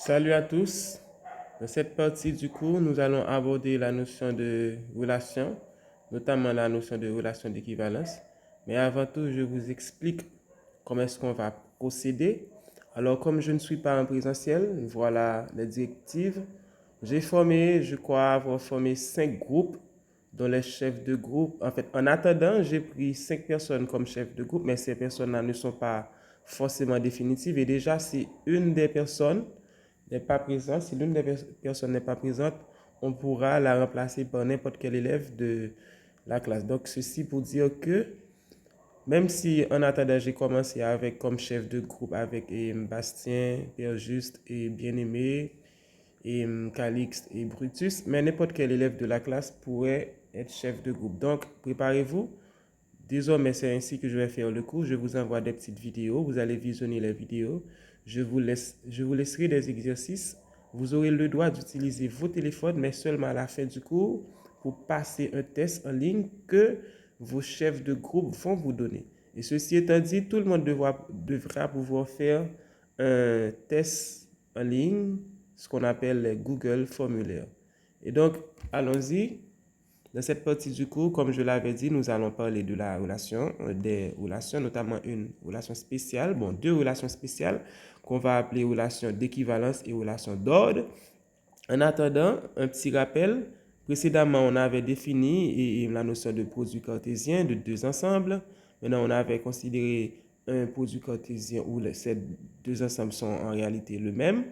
Salut à tous. Dans cette partie du cours, nous allons aborder la notion de relation, notamment la notion de relation d'équivalence. Mais avant tout, je vous explique comment est-ce qu'on va procéder. Alors, comme je ne suis pas en présentiel, voilà les directives. Je crois avoir formé 5 groupes dont les chefs de groupe. En fait, en attendant, j'ai pris 5 personnes comme chefs de groupe, mais ces personnes-là ne sont pas forcément définitives. Et déjà, si une des personnes n'est pas présente, si l'une des personnes n'est pas présente, on pourra la remplacer par n'importe quel élève de la classe. Donc, ceci pour dire que même si en attendant, j'ai commencé avec comme chef de groupe avec Bastien, Père Juste et Bien-Aimé, et Calixte et Brutus, mais n'importe quel élève de la classe pourrait être chef de groupe. Donc, préparez-vous. Désormais, c'est ainsi que je vais faire le cours. Je vous envoie des petites vidéos. Vous allez visionner les vidéos. Je vous laisserai des exercices. Vous aurez le droit d'utiliser vos téléphones, mais seulement à la fin du cours pour passer un test en ligne que vos chefs de groupe vont vous donner. Et ceci étant dit, tout le monde devra pouvoir faire un test en ligne, ce qu'on appelle les Google formulaires. Et donc, allons-y. Dans cette partie du cours, comme je l'avais dit, nous allons parler de la relation, des relations, notamment une relation spéciale, bon, 2 relations spéciales qu'on va appeler relation d'équivalence et relation d'ordre. En attendant, un petit rappel, précédemment, on avait défini la notion de produit cartésien de 2 ensembles. Maintenant, on avait considéré un produit cartésien où ces 2 ensembles sont en réalité le même.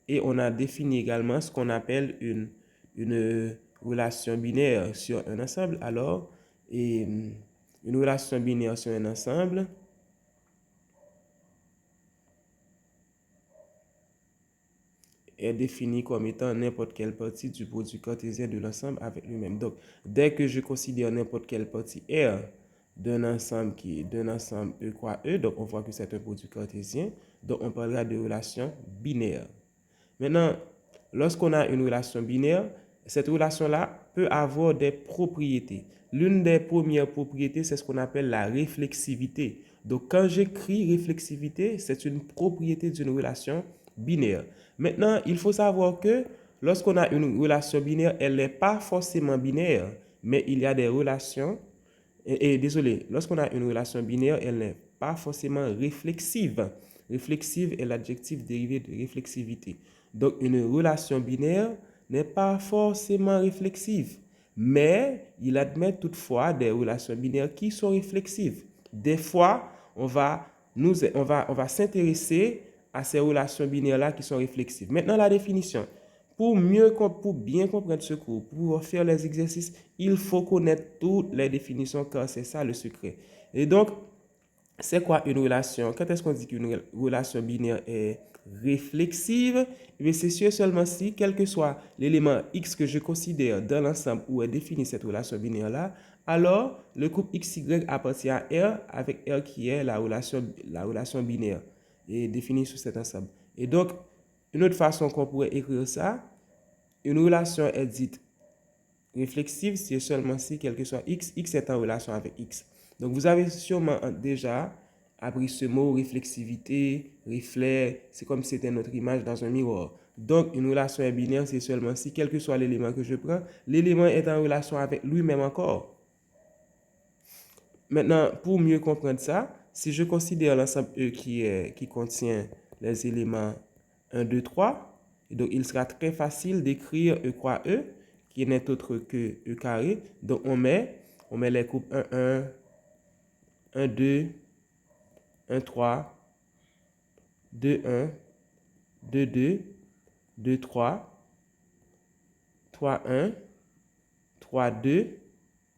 Et on a défini également ce qu'on appelle une relation binaire sur un ensemble. Alors, une relation binaire sur un ensemble est définie comme étant n'importe quelle partie du produit cartésien de l'ensemble avec lui-même. Donc, dès que je considère n'importe quelle partie R d'un ensemble qui est d'un ensemble E croix E, donc on voit que c'est un produit cartésien, donc on parlera de relation binaire. Maintenant, lorsqu'on a une relation binaire, cette relation-là peut avoir des propriétés. L'une des premières propriétés, c'est ce qu'on appelle la réflexivité. Donc, quand j'écris réflexivité, c'est une propriété d'une relation binaire. Maintenant, il faut savoir que lorsqu'on a une relation binaire, elle n'est pas forcément binaire, mais il y a des relations. Désolé, lorsqu'on a une relation binaire, elle n'est pas forcément réflexive. Réflexive est l'adjectif dérivé de réflexivité. Donc, une relation binaire n'est pas forcément réflexive, mais il admet toutefois des relations binaires qui sont réflexives. Des fois, on va s'intéresser à ces relations binaires-là qui sont réflexives. Maintenant, la définition. Pour bien comprendre ce cours, pour faire les exercices, il faut connaître toutes les définitions car c'est ça le secret. Et donc, c'est quoi une relation? Quand est-ce qu'on dit qu'une relation binaire est réflexive? C'est sûr seulement si, quel que soit l'élément X que je considère dans l'ensemble où est définie cette relation binaire-là, alors le couple XY appartient à R avec R qui est la relation binaire et définie sous cet ensemble. Et donc, une autre façon qu'on pourrait écrire ça, une relation est dite réflexive si et seulement si, quel que soit X, X est en relation avec X. Donc, vous avez sûrement déjà appris ce mot réflexivité, reflet, c'est comme si c'était notre image dans un miroir. Donc, une relation est binaire, c'est seulement si, quel que soit l'élément que je prends, l'élément est en relation avec lui-même encore. Maintenant, pour mieux comprendre ça, si je considère l'ensemble E qui contient les éléments 1, 2, 3, donc il sera très facile d'écrire E croix E, qui n'est autre que E carré. Donc on met les coupes 1, 1, 1, 2, 1, 3, 2, 1, 2, 2, 2, 3, 3, 1, 3, 2,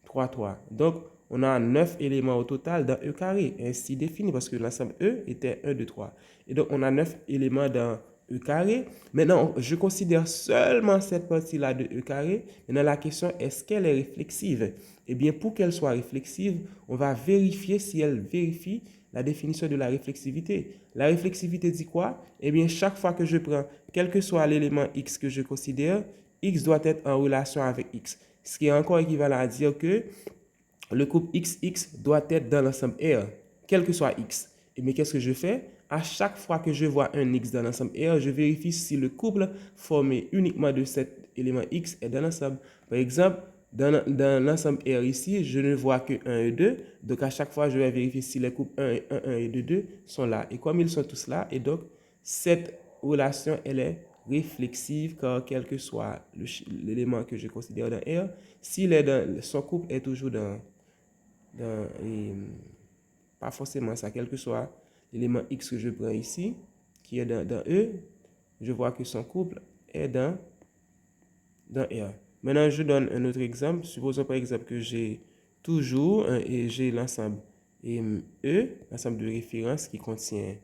3, 3. Donc, on a 9 éléments au total dans E carré, ainsi défini, parce que l'ensemble E était 1, 2, 3. Et donc, on a 9 éléments dans E carré. Maintenant, je considère seulement cette partie-là de E carré. Maintenant, la question, est-ce qu'elle est réflexive? Eh bien, pour qu'elle soit réflexive, on va vérifier si elle vérifie la définition de la réflexivité. La réflexivité dit quoi? Eh bien, chaque fois que je prends, quel que soit l'élément X que je considère, X doit être en relation avec X. Ce qui est encore équivalent à dire que le couple XX doit être dans l'ensemble R, quel que soit X. Et mais qu'est-ce que je fais? à chaque fois que je vois un X dans l'ensemble R, je vérifie si le couple formé uniquement de cet élément X est dans l'ensemble. Par exemple, dans l'ensemble R ici, je ne vois que 1 et 2. Donc, à chaque fois, je vais vérifier si les couples 1 et 2 sont là. Et comme ils sont tous là, et donc, cette relation, elle est réflexive, car quel que soit l'élément que je considère dans R, son couple est toujours pas forcément ça, quel que soit l'élément X que je prends ici, qui est dans E, je vois que son couple est dans R. Maintenant, je donne un autre exemple. Supposons par exemple que j'ai toujours et j'ai l'ensemble E, l'ensemble de référence qui contient.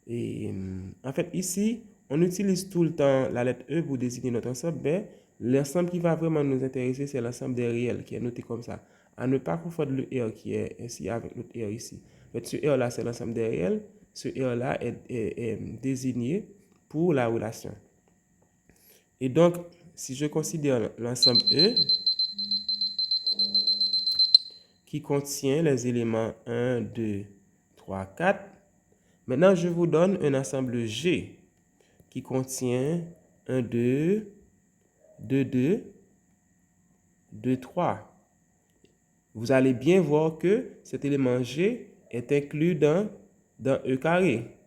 En fait, ici, on utilise tout le temps la lettre E pour désigner notre ensemble, mais l'ensemble qui va vraiment nous intéresser, c'est l'ensemble des réels qui est noté comme ça. À ne pas confondre le R qui est ici avec notre R ici. Mais ce R là, c'est l'ensemble des réels. Ce R là est désigné pour la relation. Et donc, si je considère l'ensemble E qui contient les éléments 1, 2, 3, 4, maintenant je vous donne un ensemble G qui contient 1, 2, 2, 2, 2, 3. Vous allez bien voir que cet élément G est inclus dans E carré.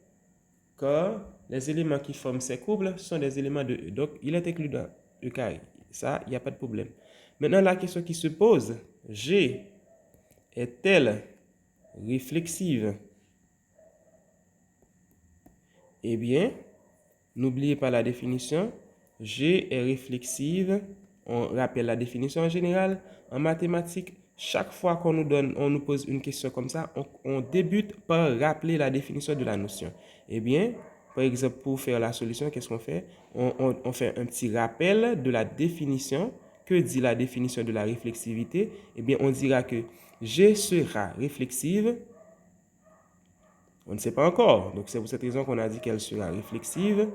Car les éléments qui forment ces couples sont des éléments de E. Donc, il est inclus dans E carré. Ça, il n'y a pas de problème. Maintenant, la question qui se pose, G est-elle réflexive? Eh bien, n'oubliez pas la définition. G est réflexive. On rappelle la définition en général. En mathématiques, chaque fois on nous pose une question comme ça, on débute par rappeler la définition de la notion. Eh bien, par exemple, pour faire la solution, qu'est-ce qu'on fait? On fait un petit rappel de la définition. Que dit la définition de la réflexivité? Eh bien, on dira que G sera réflexive. On ne sait pas encore. Donc, c'est pour cette raison qu'on a dit qu'elle sera réflexive.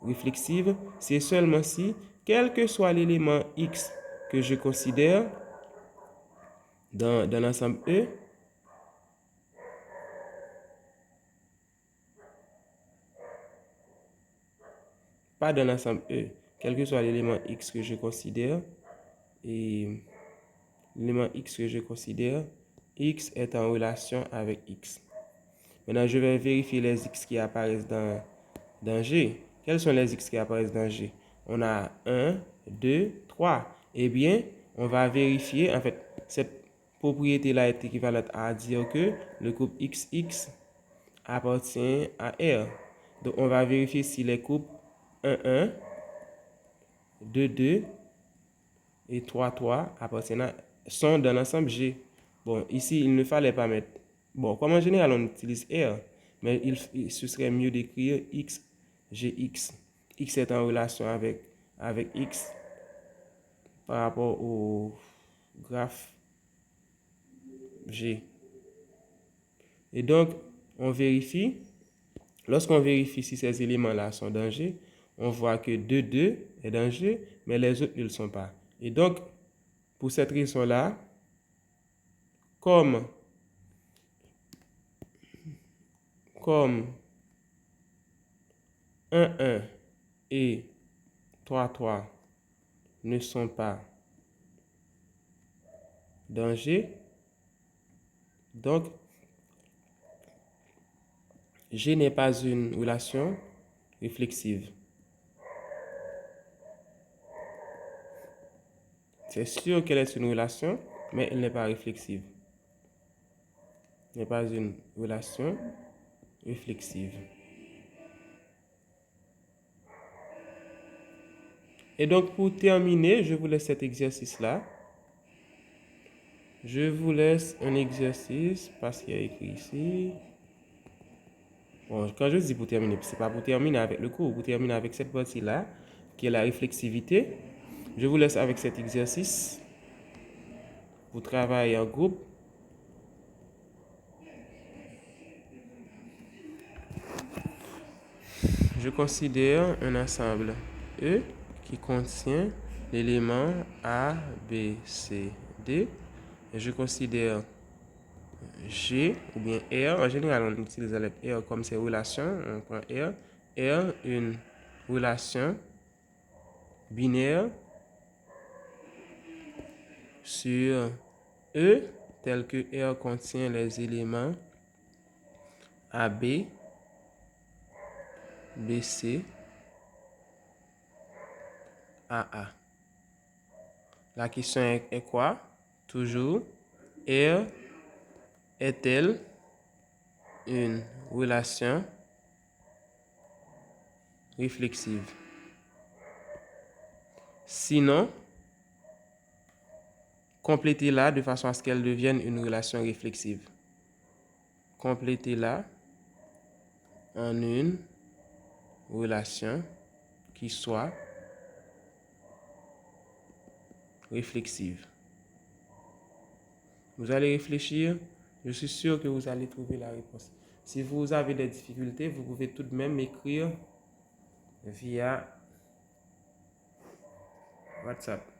Réflexive, c'est seulement si, quel que soit l'élément X que je considère dans l'ensemble E, pas dans l'ensemble E, quel que soit l'élément X que je considère, et l'élément X que je considère, X est en relation avec X. Maintenant, je vais vérifier les X qui apparaissent dans G. Quels sont les X qui apparaissent dans G? On a 1, 2, 3. Eh bien, on va vérifier, en fait, cette propriété-là est équivalente à dire que le couple XX appartient à R. Donc, on va vérifier si les couples 1, 1, 2, 2 et 3, 3 sont dans l'ensemble G. Bon, ici, il ne fallait pas mettre. Bon, comme en général, on utilise R, mais ce serait mieux d'écrire X, GX. X est en relation avec X par rapport au graphe G. Et donc, on vérifie. Lorsqu'on vérifie si ces éléments-là sont dans G, on voit que 2, 2 est dans G, mais les autres ne le sont pas. Et donc, pour cette raison-là, comme 1, 1 et 3, 3 ne sont pas dans G, donc G n'est pas une relation réflexive. C'est sûr qu'elle est une relation, mais elle n'est pas réflexive. Elle n'est pas une relation réflexive. Et donc, pour terminer, je vous laisse cet exercice-là. Je vous laisse un exercice parce qu'il y a écrit ici. Bon, quand je dis pour terminer, ce n'est pas pour terminer avec le cours, pour terminer avec cette partie-là, qui est la réflexivité. Je vous laisse avec cet exercice. Vous travaillez en groupe. Je considère un ensemble E qui contient l'élément A, B, C, D. Et je considère G ou bien R. En général, on utilise la lettre R comme c'est relation. On prend R. R, une relation binaire sur E, tel que R contient les éléments AB, BC, AA. La question est quoi? Toujours, R est-elle une relation réflexive? Sinon, complétez-la de façon à ce qu'elle devienne une relation réflexive. Complétez-la en une relation qui soit réflexive. Vous allez réfléchir, je suis sûr que vous allez trouver la réponse. Si vous avez des difficultés, vous pouvez tout de même m'écrire via WhatsApp.